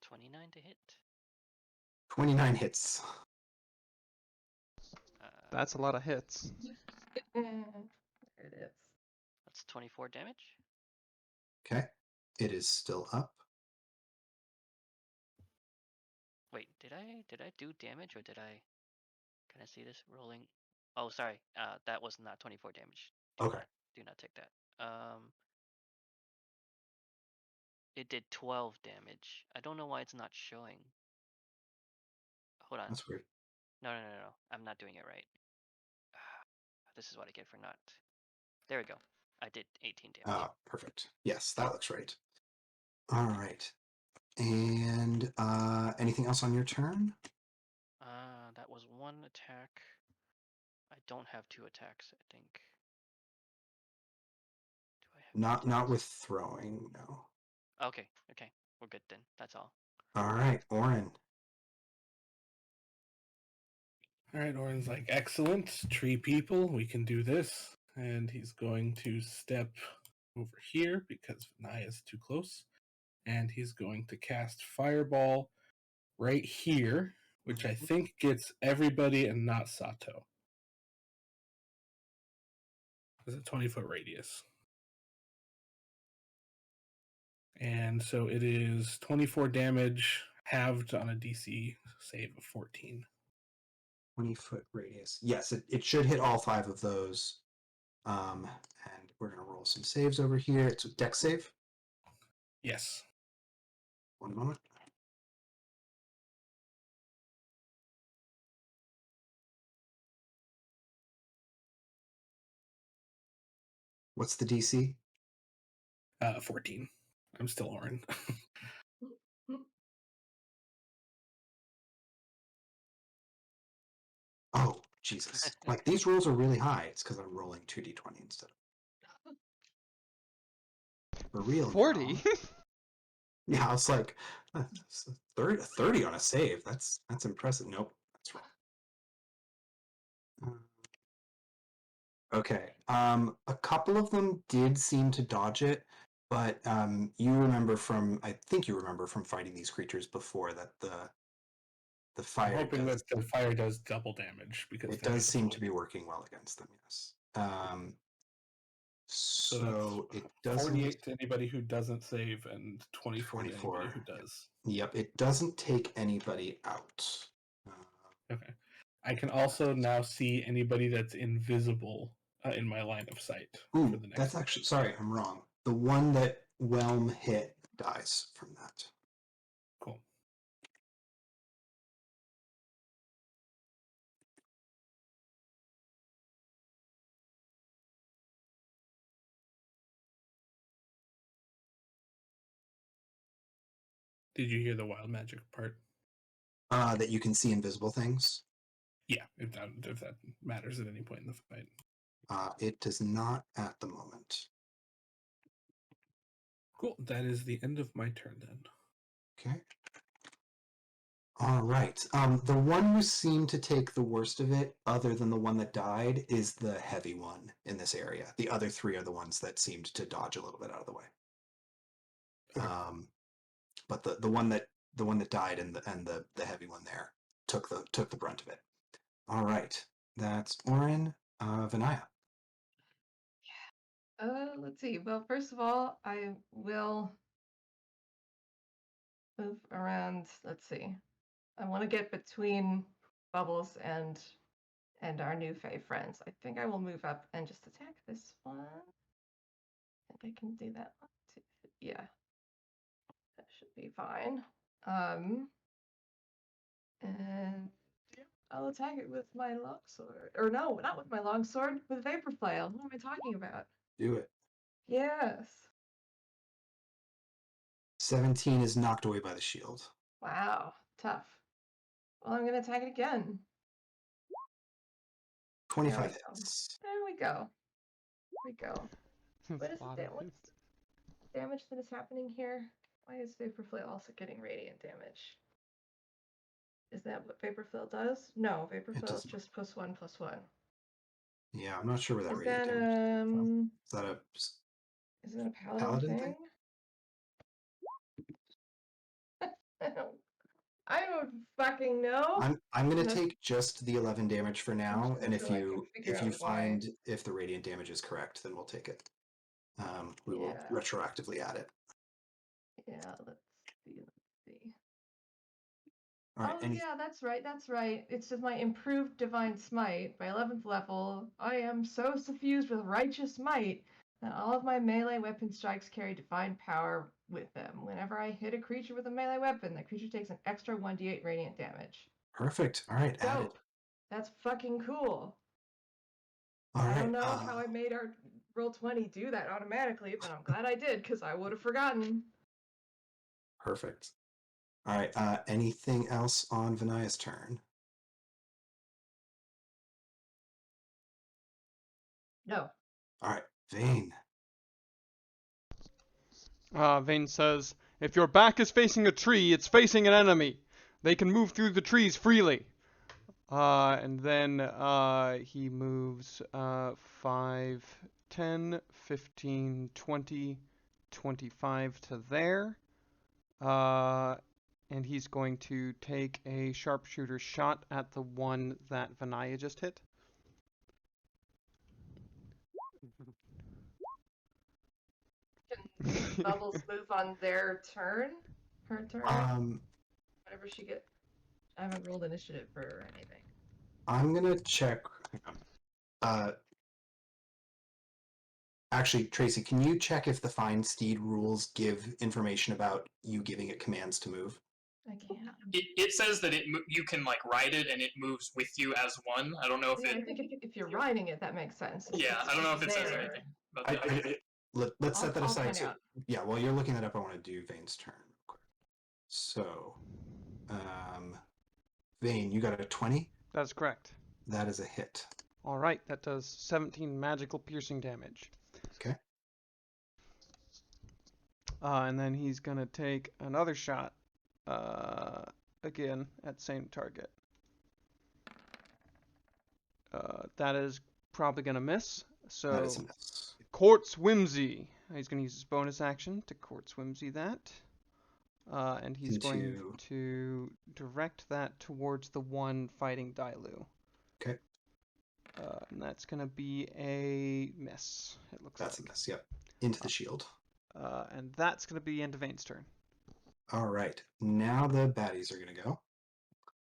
29 to hit. 29 hits. That's a lot of hits. There it is. That's 24 damage. Okay. It is still up. Wait, did I do damage or did I? Can I see this rolling? Oh, sorry. That was not 24 damage. Okay. Do not take that. It did 12 damage. I don't know why it's not showing. Hold on. That's weird. No. I'm not doing it right. This is what I get for not. There we go. I did 18 damage. Perfect. Yes, that looks right. All right. And anything else on your turn? That was 1 attack. I don't have 2 attacks, I think. Do I have 2 Not attacks? with throwing, no. Okay. We're good then. That's all. All right, Orin. All right, Orin's like, excellent, tree people, we can do this. And he's going to step over here because Naya is too close. And he's going to cast Fireball right here, which I think gets everybody and not Sato. It's a 20-foot radius. And so it is 24 damage, halved on a DC save of 14. 20-foot radius. Yes, it should hit all 5 of those. And we're going to roll some saves over here. It's a dex save. Yes. One moment. What's the DC? 14. I'm still Orin. Oh, Jesus. Like, these rolls are really high. It's because I'm rolling 2d20 instead of... For real 40? now. Yeah, I was like, 30 on a save. That's impressive. Nope, that's wrong. Okay. A couple of them did seem to dodge it, but you remember from, I think you remember from fighting these creatures before that the I'm fire hoping does, that the fire does double damage because it that does is seem to be working well against them. Yes. so So that's it doesn't 48 to anybody who doesn't save and 24 to 24. anybody who does. Yep, it doesn't take anybody out. Okay. I can also now see anybody that's invisible in my line of sight for Ooh, the next. that's actually, sorry, I'm wrong. The one that Whelm hit dies from that. Cool. Did you hear the wild magic part? That you can see invisible things. Yeah, if that matters at any point in the fight. It does not at the moment. Cool. That is the end of my turn then. Okay. All right. The one who seemed to take the worst of it, other than the one that died, is the heavy one in this area. The other three are the ones that seemed to dodge a little bit out of the way. Okay. But the one that died and the heavy one there took the brunt of it. All right. That's Orin. Vinaya. Let's see. Well, first of all, I will move around. Let's see. I want to get between Bubbles and our new Fae friends. I think I will move up and just attack this one. I think I can do that one too. Yeah, that should be fine. And I'll attack it with my longsword. Or no, not with my longsword, with Vapor Flail. What am I talking about? Do it. Yes. 17 is knocked away by the shield. Wow, tough. Well, I'm gonna attack it again. 25 hits. There we go. There we go. That's What is a lot the of what's hits. the damage that is happening here? Why is Vapor Flail also getting radiant damage? Is that what Vapor Flail does? No, Vapor It Flail is doesn't. just +1/+1. Yeah, I'm not sure where that Is radiant that damage is. Is that is it a paladin thing? I don't fucking know. I'm gonna Unless- take just the 11 damage for now, and until I can figure if you out why. find if the radiant damage is correct, then we'll take it. We will Yeah. retroactively add it. Yeah, let's see. All right. Oh yeah, that's right. That's right. It's just my improved divine smite by 11th level. I am so suffused with righteous might that all of my melee weapon strikes carry divine power with them. Whenever I hit a creature with a melee weapon, that creature takes an extra 1d8 radiant damage. Perfect. All right. Add it. Dope. That's fucking cool. All I right. don't know how I made our Roll20 do that automatically, but I'm glad I did because I would have forgotten. Perfect. All right. Anything else on Vinaya's turn? No. All right. Vane. Vane says, if your back is facing a tree, it's facing an enemy. They can move through the trees freely. And then he moves 5, 10, 15, 20, 25 to there. And he's going to take a sharpshooter shot at the one that Vinaya just hit. Can Bubbles move on their turn? Her turn? Whenever she gets. I haven't rolled initiative for her or anything. I'm gonna check. Hang on. Actually, Tracy, can you check if the Find Steed rules give information about you giving it commands to move? I can't. It says that you can like ride it and it moves with you as one. I don't know if Yeah, I it. think if you're riding it, that makes sense. Yeah, I don't know if it says there. anything about that. Let's set that I'll aside. find So, out. yeah, while you're looking that up, I want to do Vane's turn. So, Vane, you got a 20. That's correct. That is a hit. All right, that does 17 magical piercing damage. Okay. And then he's gonna take another shot, again at same target. That is probably gonna miss. So That is a miss. Quartz Whimsy. He's gonna use his bonus action to Quartz Whimsy that. And he's going to direct that towards the one fighting Dailu. Okay. And that's going to be a miss, it looks That's like. a miss, yep. Into the shield. And that's going to be into Vane's turn. All right. Now the baddies are going to go.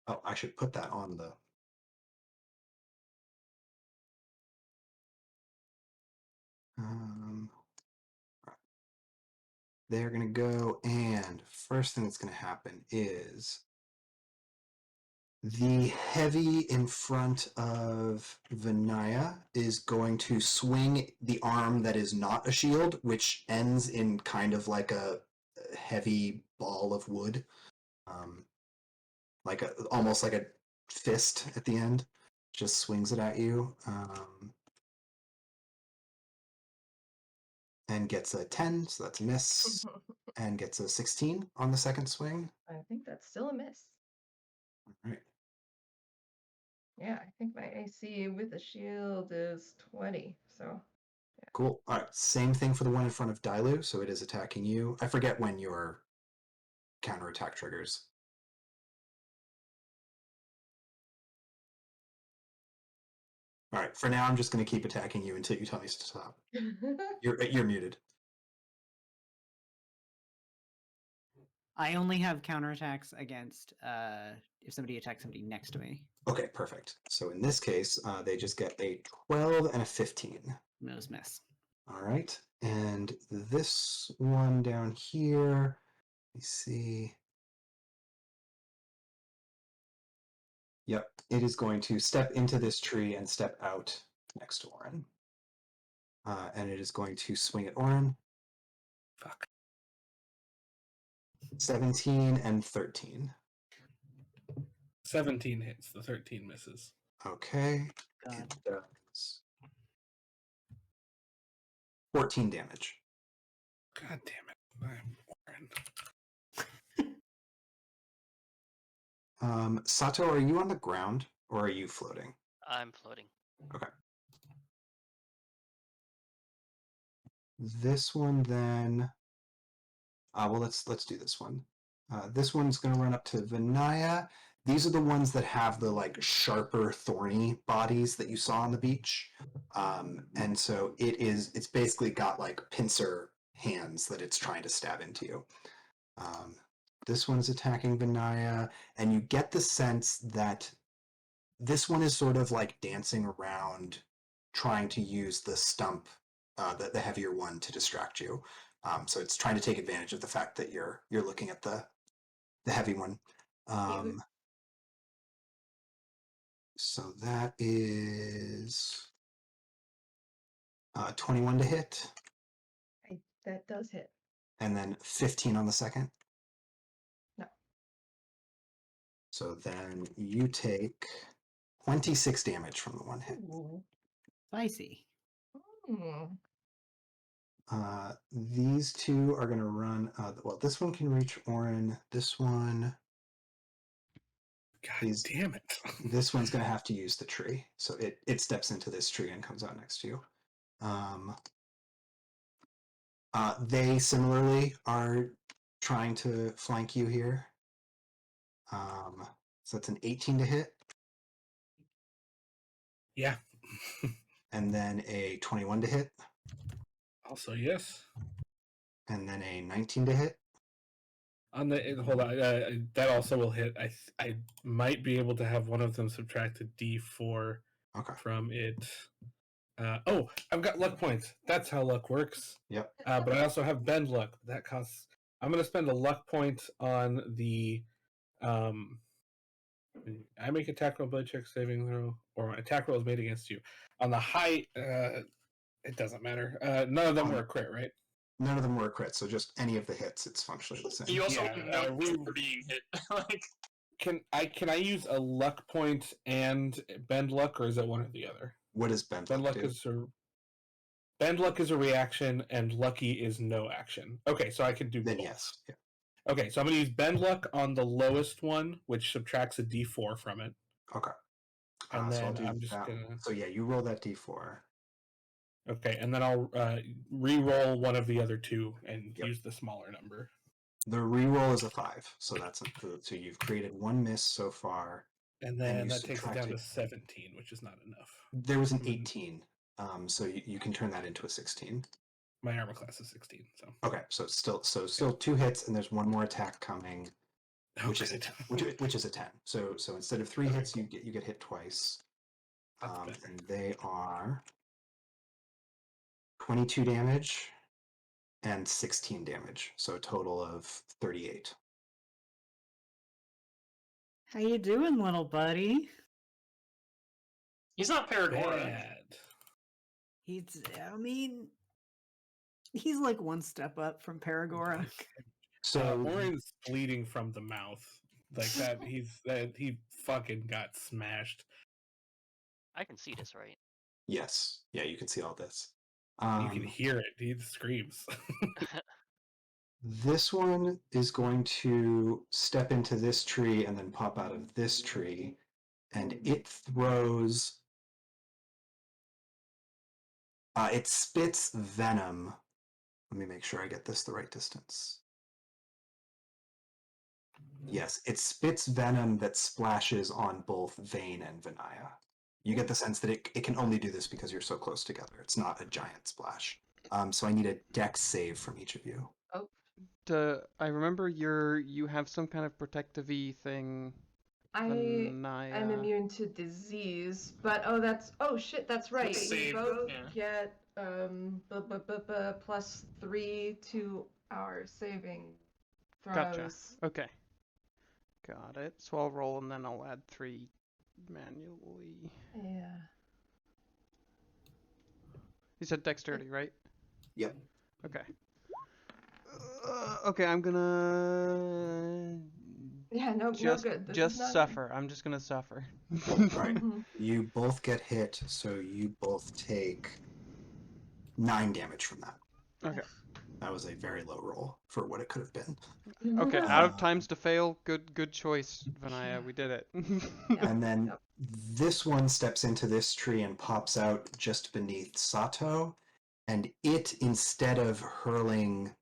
Oh, I should put that on the... They're going to go, and first thing that's going to happen is the heavy in front of Vinaya is going to swing the arm that is not a shield, which ends in kind of like a heavy ball of wood, almost like a fist at the end. Just swings it at you, and gets a 10, so that's a miss, and gets a 16 on the second swing. I think that's still a miss. All right. Yeah, I think my AC with the shield is 20. So. Yeah. Cool. All right. Same thing for the one in front of Dailu, so it is attacking you. I forget when your counterattack triggers. All right. For now, I'm just going to keep attacking you until you tell me to stop. You're muted. I only have counterattacks against if somebody attacks somebody next to me. Okay, perfect. So in this case, they just get a 12 and a 15. Those miss. All right. And this one down here, let me see. Yep, it is going to step into this tree and step out next to Orin. And it is going to swing at Orin. Fuck. 17 and 13. 17 hits. The 13 misses. Okay. God. It does 14 damage. God damn it. I'm Orin. Sato, are you on the ground or are you floating? I'm floating. Okay. This one then. Well, let's do this one. This one's going to run up to Vinaya. These are the ones that have the like sharper, thorny bodies that you saw on the beach, and so it's basically got like pincer hands that it's trying to stab into you. This one's attacking Vinaya, and you get the sense that this one is sort of like dancing around, trying to use the stump, the heavier one, to distract you. So it's trying to take advantage of the fact that you're looking at the heavy one. So that is 21 to hit. That does hit. And then 15 on the second. No. So then you take 26 damage from the one hit. Ooh. Spicy. These two are going to run. Well, this one can reach Orin. This one. God damn it. This one's going to have to use the tree. So it steps into this tree and comes out next to you. They similarly are trying to flank you here. So that's an 18 to hit. Yeah. And then a 21 to hit. Also, yes. And then a 19 to hit. Hold on, that also will hit. I might be able to have one of them subtract a D4 from it. I've got luck points. That's how luck works. Yep. But I also have bend luck. That costs. I'm going to spend a luck point on the I make attack roll, blood check, saving throw, or attack roll is made against you. On the high, it doesn't matter. None of them were a crit, right? None of them were a crit, so just any of the hits, it's functionally the same. You also Yeah, know for being hit. Like, Can I use a luck point and bend luck, or is it one or the other? What does bend Bend luck luck do? bend luck is a reaction, and lucky is no action. Okay, so I can do Then both. yes. Yeah. Okay, so I'm gonna use bend luck on the lowest one, which subtracts a D4 from it, Okay. and So I'll then do I'm just that. gonna. So yeah, you roll that d4. Okay, and then I'll re-roll one of the other two and Yep. use the smaller number. The reroll is a 5, so so you've created one miss so far, And then you that takes it down to subtracted. 17, which is not enough. There was an Mhm. 18, so you can turn that into a 16. My armor class is 16, so. Okay, so still 2 hits, and there's one more attack coming, which is a good. which is a 10. So instead of 3 Okay, hits, cool. you get hit twice. That's better. And they are 22 damage and 16 damage, so a total of 38. How you doing, little buddy? he's not Paragora. Bad. I mean, he's like one step up from Paragora. So Orin's bleeding from the mouth. Like that, he fucking got smashed. I can see this, right? yes, yeah, you can see all this. You can hear it. He screams. This one is going to step into this tree and then pop out of this tree, and it throws. It spits venom. Let me make sure I get this the right distance. Yes, it spits venom that splashes on both Vane and Vinaya. You get the sense that it can only do this because you're so close together. It's not a giant splash. So I need a dex save from each of you. Oh, I remember you have some kind of protective-y thing. I'm Vinaya. immune to disease, but oh shit, that's right. We Save, both yeah. get +3 to our saving throws. Gotcha. Okay. Got it. So I'll roll and then I'll add 3 manually. Yeah. You said dexterity, right? Yep. Okay. Okay, I'm gonna Yeah, no good. This is just not suffer. I'm just gonna suffer. All right. good. You both get hit, so you both take 9 damage from that. Okay. That was a very low roll for what it could have been. Okay, out of times to fail. Good choice, Vinaya. We did it. And then Yep. this one steps into this tree and pops out just beneath Sato, and it, instead of hurling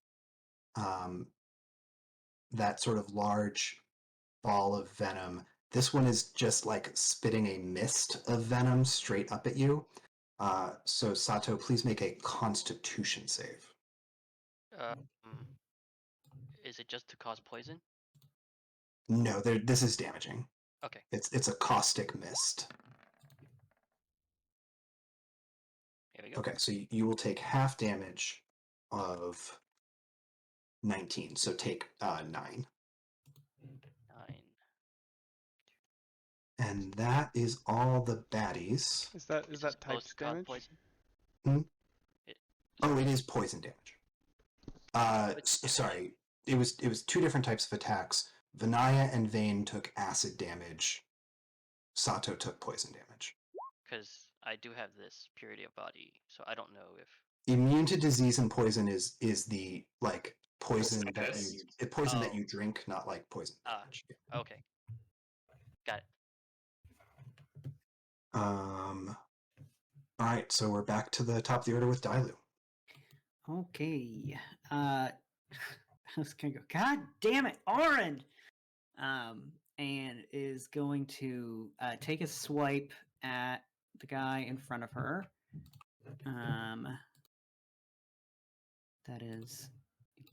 that sort of large ball of venom, this one is just like spitting a mist of venom straight up at you. So Sato, please make a Constitution save. Um, is it just to cause poison? No, this is damaging. Okay. It's a caustic mist. Here we go. Okay, so you will take half damage of 19. So take 9. 9. And that is all the baddies. Is that It's that supposed typed to cause damage? poison? Oh, it is poison damage. Sorry. It was 2 different types of attacks. Vinaya and Vane took acid damage. Sato took poison damage. Because I do have this purity of body, so I don't know if. Immune to disease and poison is the like poison that Sickness. that you drink, not like poison damage. Okay. Got it. All right, so we're back to the top of the order with Dailu. Okay. I was gonna go, God damn it, Oren! And is going to take a swipe at the guy in front of her. That is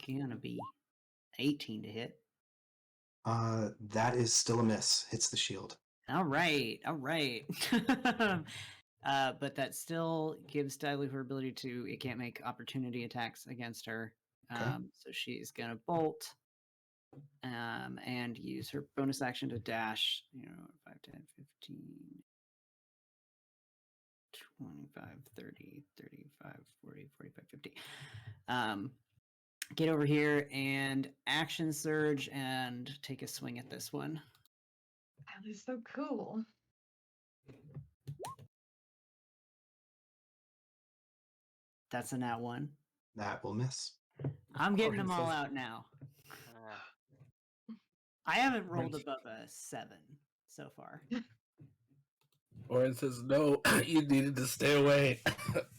gonna be 18 to hit. That is still a miss. Hits the shield. All right. But that still gives Dailu her ability to. It can't make opportunity attacks against her. Okay. So she's gonna bolt. and use her bonus action to dash, 5, 10, 15, 25, 30, 35, 40, 45, 50. Get over here and action surge and take a swing at this one. That is so cool. That's a nat 1. That will miss. I'm getting Orin them all says- out now. Uh, I haven't rolled Orin- above a 7 so far. Orin says, "No, you needed to stay away,"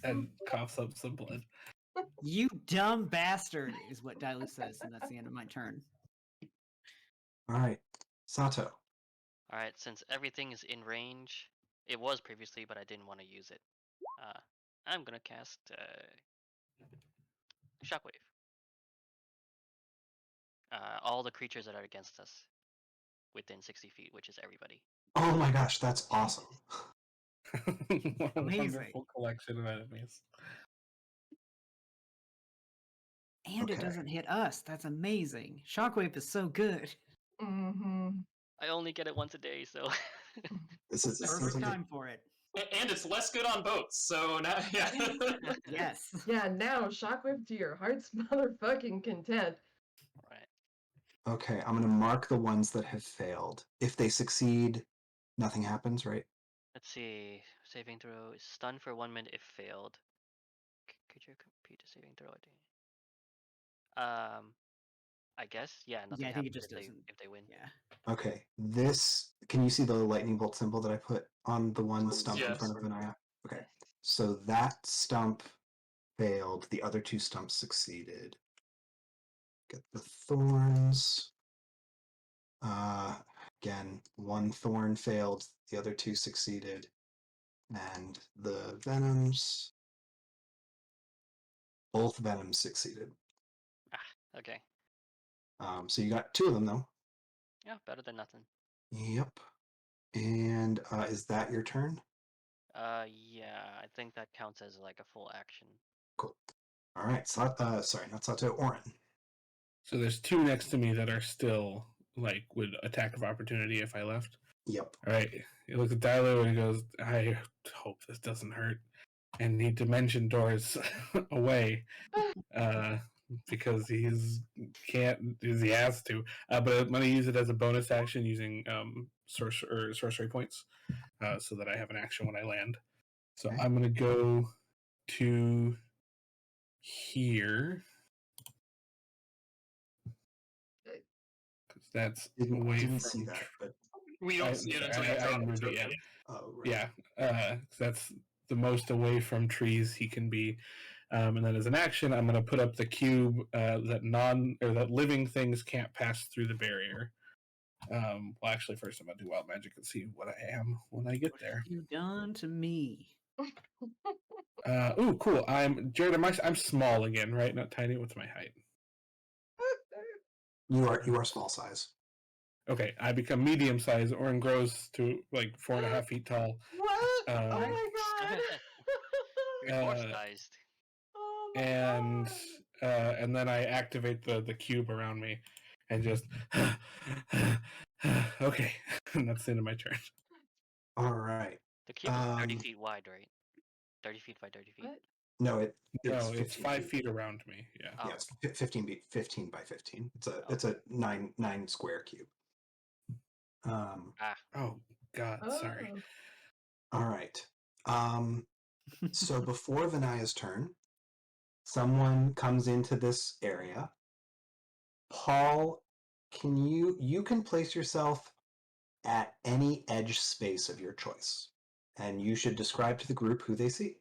and coughs up some blood. You dumb bastard, is what Dalu says, and that's the end of my turn. All right, Sato. all right, since everything is in range, it was previously, but I didn't want to use it. I'm gonna cast Shockwave. All the creatures that are against us within 60 feet, which is everybody. Oh my gosh, that's awesome. What a Amazing. wonderful collection of enemies. And it Okay. doesn't hit us. That's amazing. Shockwave is so good. Mm-hmm. I only get it once a day, so. This is Perfect time for it. And it's less good on boats, so now, yeah. Yes. Yeah, now shockwave to your heart's motherfucking content. Right. Okay, I'm gonna mark the ones that have failed. If they succeed, nothing happens, right? Let's see. Saving throw is stunned for 1 minute if failed. Creature complete a saving throw. I guess. Yeah, nothing Yeah, I think it happens just if doesn't. if they win. Yeah. Okay, this, can you see the lightning bolt symbol that I put on the one stump in Yes. front of Vinaya? Okay, so that stump failed, the other two stumps succeeded. Get the thorns. Again, one thorn failed, the other two succeeded. And the venoms, both venoms succeeded. Okay. So you got 2 of them though. Yeah, better than nothing. Yep. And is that your turn? Yeah, I think that counts as like a full action. Cool. All right. Sorry, not Sato. Orin. So there's 2 next to me that are still like would attack of opportunity if I left. Yep. All right. He looks at Dilo and he goes, "I hope this doesn't hurt," and he dimension doors away because he has to. But I'm going to use it as a bonus action using sorcery points, so that I have an action when I land. So Okay. I'm going to go to here. That's away Didn't from see that, but We don't see it until you I drop moved it. it, yeah. Okay. oh, right. Yeah, that's the most away from trees he can be. And then as an action, I'm going to put up the cube that living things can't pass through the barrier. Well, actually, first I'm going to do wild magic and see what I am when I get there. You done to me. Oh, cool. Jared. I'm small again, right? Not tiny. What's my height? You are small size. Okay, I become medium size. Orin grows to like 4.5 feet tall. What? Oh Um, my god. Reinforced. Oh my and god. and then I activate the cube around me, and just okay, and that's the end of my turn. All right. The cube is 30 Um, feet wide, right? 30 feet by 30 feet. What? No, it's No, 15 it's 5 feet around me. Yeah. Oh. Yeah, it's 15 by 15. Oh. It's a 9 square cube. Oh God, sorry. Oh. All right. So before Vinaya's turn, someone comes into this area. Paul, you can place yourself at any edge space of your choice, and you should describe to the group who they see.